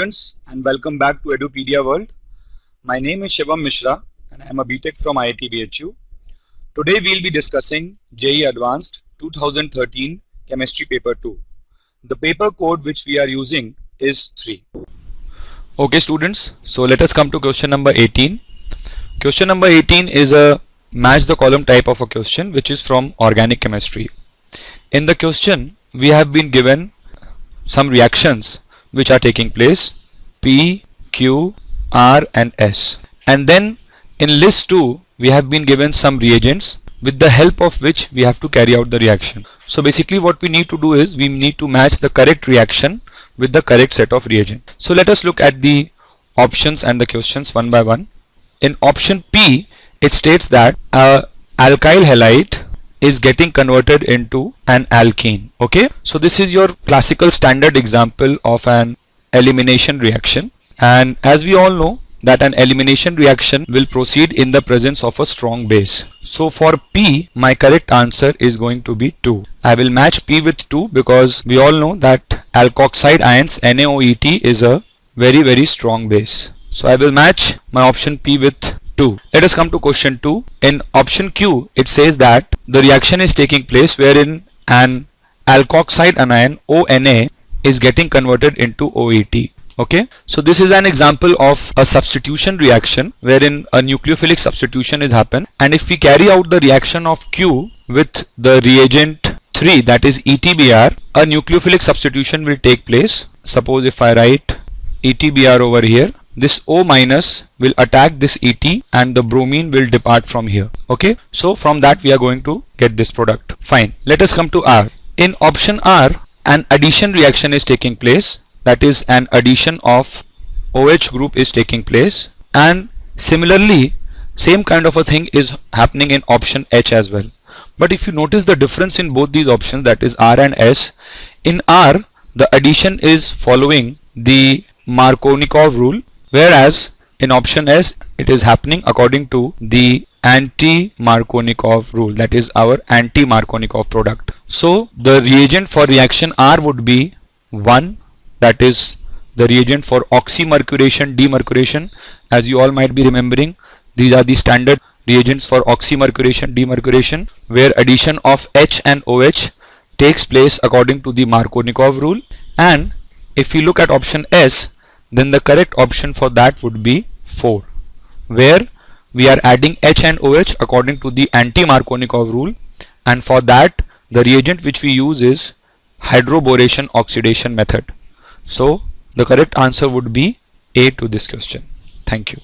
Students, and welcome back to Edupedia World. My name is Shivam Mishra and I am a BTech from IIT BHU. Today we will be discussing JEE Advanced 2013 Chemistry Paper 2. The paper code which we are using is 3. Okay students, so let us come to question number 18. Question number 18 is a match the column type of a question which is from organic chemistry. In the question we have been given some reactions which are taking place P, Q, R and S, and then in list 2 we have been given some reagents with the help of which we have to carry out the reaction. So basically what we need to do is we need to match the correct reaction with the correct set of reagent. So let us look at the options and the questions one by one. In option P it states that a alkyl halide is getting converted into an alkene. Okay, so this is your classical standard example of an elimination reaction, and as we all know that an elimination reaction will proceed in the presence of a strong base. So for P my correct answer is going to be 2. I will match P with 2 because we all know that alkoxide ions NaOET is a very strong base. So I will match my option P with 2. Let us come to question 2. In option Q it says that the reaction is taking place wherein an alkoxide anion ONA is getting converted into OET. Okay, so this is an example of a substitution reaction wherein a nucleophilic substitution is happened, and if we carry out the reaction of Q with the reagent 3, that is ETBr, a nucleophilic substitution will take place. Suppose if I write ETBr over here, this O minus will attack this ET and the bromine will depart from here. Okay, so from that we are going to get this product. Fine, let us come to R. In option R an addition reaction is taking place, that is an addition of OH group is taking place, and similarly same kind of a thing is happening in option H as well. But if you notice the difference in both these options, that is R and S, in R the addition is following the Markovnikov rule, whereas in option S it is happening according to the anti-Markovnikov rule, that is our anti-Markovnikov product. So the reagent for reaction R would be 1, that is the reagent for oxymercuration demercuration. As you all might be remembering, these are the standard reagents for oxymercuration demercuration, where addition of H and OH takes place according to the Markovnikov rule. And if we look at option S, then the correct option for that would be 4, where we are adding H and OH according to the anti-Markovnikov rule, and for that the reagent which we use is hydroboration oxidation method. So the correct answer would be A to this question. Thank you.